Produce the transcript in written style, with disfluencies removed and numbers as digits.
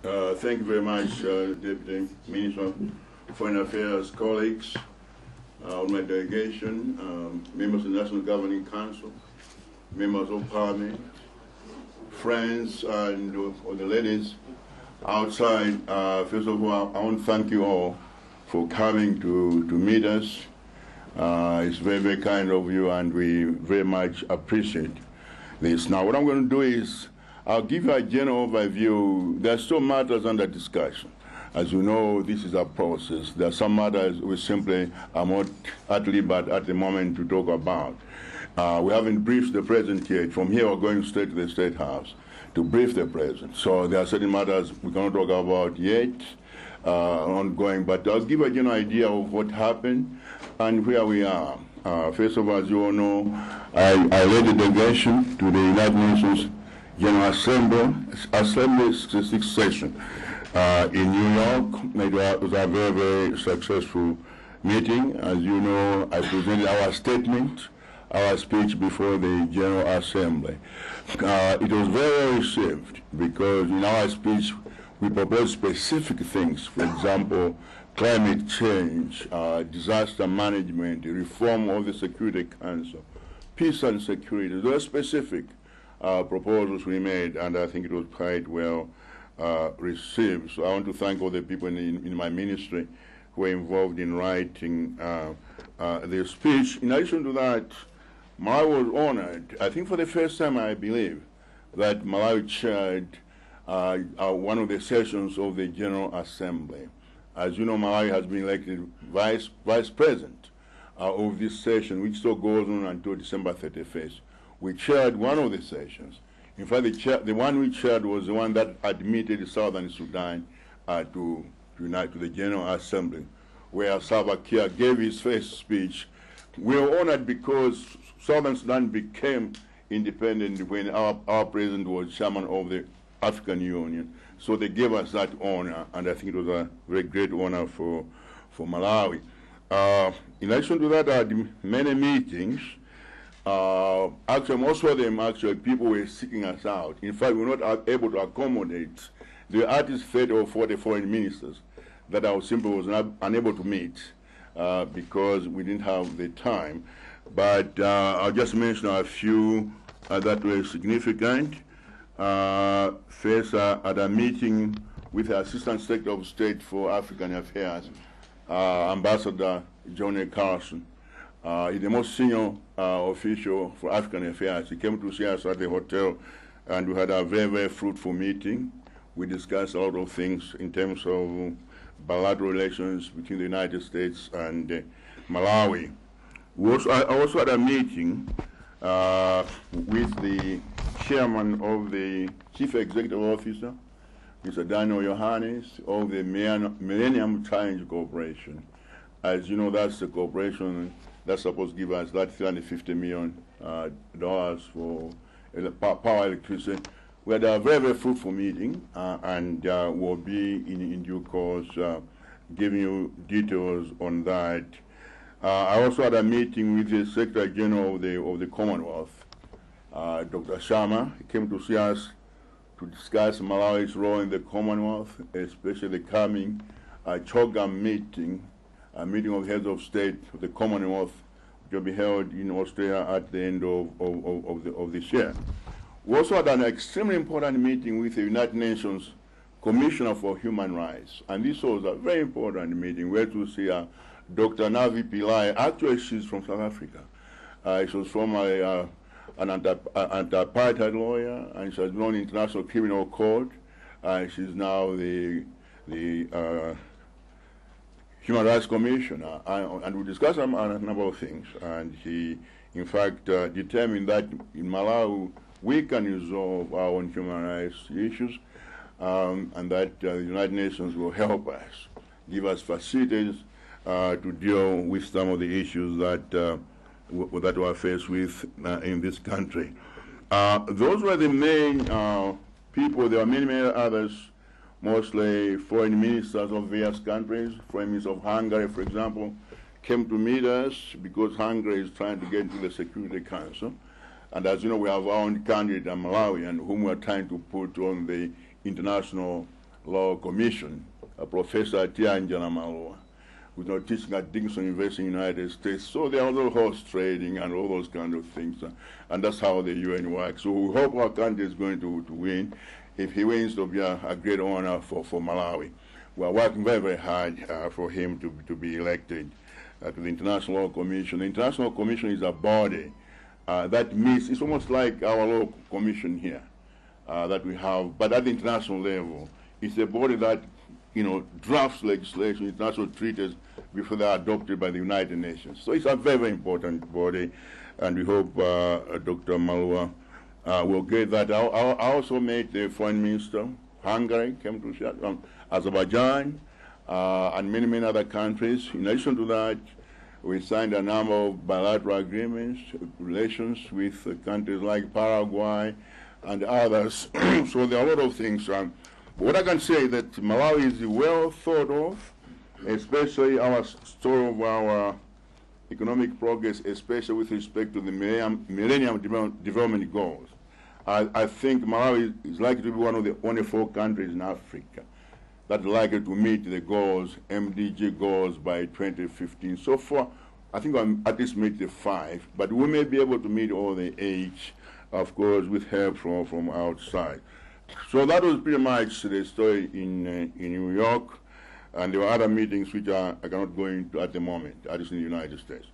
Thank you very much, Deputy Minister of Foreign Affairs, colleagues, all my delegation, members of the National Governing Council, members of Parliament, friends, and all the ladies outside. First of all, I want to thank you all for coming to meet us. It's very, very kind of you, and we very much appreciate this. Now, what I'm going to do is I'll give you a general overview. There are still matters under discussion. As you know, this is a process. There are some matters we simply are not at liberty at the moment to talk about. We haven't briefed the President yet. From here, we're going straight to the State House to brief the President. So there are certain matters we cannot talk about yet, ongoing, but I'll give you an idea of what happened and where we are. First of all, as you all know, I led the delegation to the United Nations General Assembly 66th session in New York. It was a very, very successful meeting. As you know, I presented our statement, our speech before the General Assembly. It was very well received because in our speech we proposed specific things, for example, climate change, disaster management, reform of the Security Council, peace and security. Those are specific proposals we made, and I think it was quite well received. So I want to thank all the people in my ministry who were involved in writing the speech. In addition to that, Malawi was honored, I think for the first time, I believe, that Malawi chaired one of the sessions of the General Assembly. As you know, Malawi has been elected vice president of this session, which still goes on until December 31st. We chaired one of the sessions. In fact, the one we chaired was the one that admitted Southern Sudan to unite to the General Assembly, where Salva Kiir gave his first speech. We were honored because Southern Sudan became independent when our president was chairman of the African Union. So they gave us that honor, and I think it was a very great honor for Malawi. In addition to that, I had many meetings. Actually, most of them, people were seeking us out. In fact, we were not able to accommodate the at least 30 or 40 foreign ministers that I simply was unable to meet because we didn't have the time. But I'll just mention a few that were significant. First, at a meeting with the Assistant Secretary of State for African Affairs, Ambassador John A. Carson. He's the most senior official for African Affairs. He came to see us at the hotel, and we had a very, very fruitful meeting. We discussed a lot of things in terms of bilateral relations between the United States and Malawi. I also had a meeting with the chairman of the Chief Executive Officer, Mr. Daniel Yohannes, of the Millennium Challenge Corporation. As you know, that's the corporation that's supposed to give us that $350 million for power electricity. We had a very, very fruitful meeting, and we'll be in due course giving you details on that. I also had a meeting with the Secretary General of the Commonwealth, Dr. Sharma. He came to see us to discuss Malawi's role in the Commonwealth, especially the coming CHOGM meeting, a meeting of heads of state of the Commonwealth, which will be held in Australia at the end of this year. We also had an extremely important meeting with the United Nations Commissioner for Human Rights, and this was a very important meeting. We had to see Dr. Navi Pillai. Actually, she's from South Africa. She was from an anti-apartheid lawyer, and she has been on the International Criminal Court. She's now the Human Rights Commissioner, and we discussed a number of things. And he, in fact, determined that in Malawi we can resolve our own human rights issues, and that the United Nations will help us, give us facilities to deal with some of the issues that we are faced with in this country. Those were the main people. There are many, many others, mostly foreign ministers of various countries. Foreign Minister of Hungary, for example, came to meet us because Hungary is trying to get into the Security Council. And as you know, we have our own candidate, Malawi, and whom we are trying to put on the international Law Commission, Professor Tianjana Malua, who's now teaching at Dickinson University in the United States. So there are other horse trading and all those kind of things, and that's how the UN works. So we hope our country is going to win. If he wins, it'll be a great honor for Malawi. We are working very, very hard for him to be elected to the International Law Commission. The International Commission is a body that meets, it's almost like our Law Commission here that we have, but at the international level. It's a body that drafts legislation, international treaties before they are adopted by the United Nations. So it's a very, very important body, and we hope Dr. Malua will get that. I also met the Foreign Minister, Hungary, came to Azerbaijan, and many, many other countries. In addition to that, we signed a number of bilateral agreements, relations with countries like Paraguay and others. So there are a lot of things. But what I can say is that Malawi is well thought of, especially our story of our economic progress, especially with respect to the Millennium Development Goals. I think Malawi is likely to be one of the only 4 countries in Africa that are likely to meet the goals, MDG goals, by 2015. So far, I think I'll at least meet the 5, but we may be able to meet all the 8, of course, with help from outside. So that was pretty much the story in New York, and there were other meetings which I cannot go into at the moment, at least in the United States.